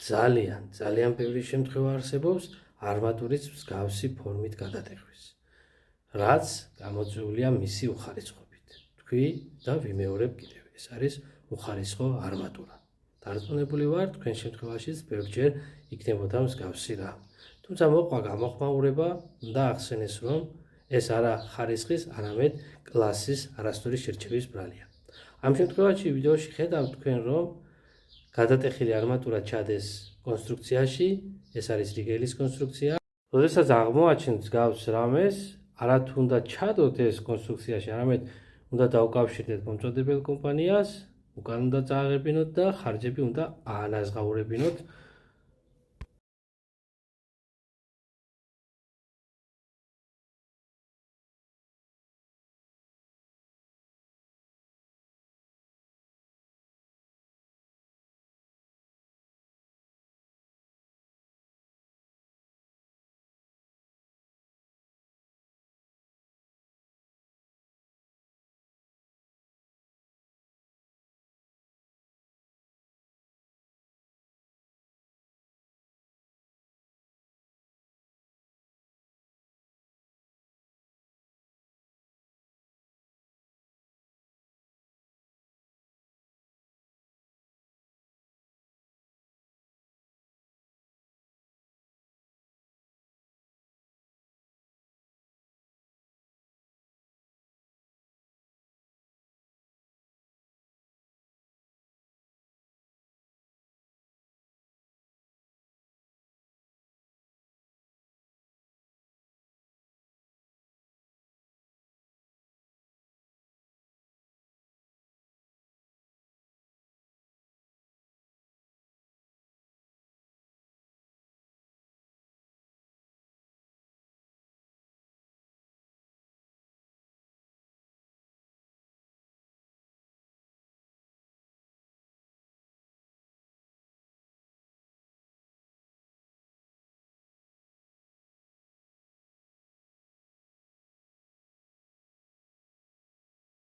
ძალიან ბევრი შემთხვევა არსებობს არმატურის მსგავსი ფორმით გადატეხვის, რაც გამოწვეულია მისი უხარისხობით. თქვი და ვიმეორებ კიდევ, ეს არის უხარისხო არმატურა. დარწმუნებული ვარ, თქვენ შემთხვევაშიც ბევრჯერ იქნებოდა მსგავსი რამ. თუმცა მოყვა გამოხმაურება, უნდა ახსენეს, რომ ეს არა ხარისხის, არამედ კლასის არასწორი შერჩევის ბრალია. ამ შემთხვევაში ვიდეოში ხედავთ თქვენ, რომ გადატეხილი არმატურა ჩადეს კონსტრუქციაში, ეს არის რიგელის კონსტრუქცია. როდესაც აღმოაჩენთ მსგავს რამეს, არა თუ უნდა ჩადოთ ეს კონსტრუქციაში, არამედ უნდა დაუკავშირდეთ მომწოდებელ კომპანიას, უკან უნდა წააღებინოთ და ხარჯები უნდა აანაზღაურებინოთ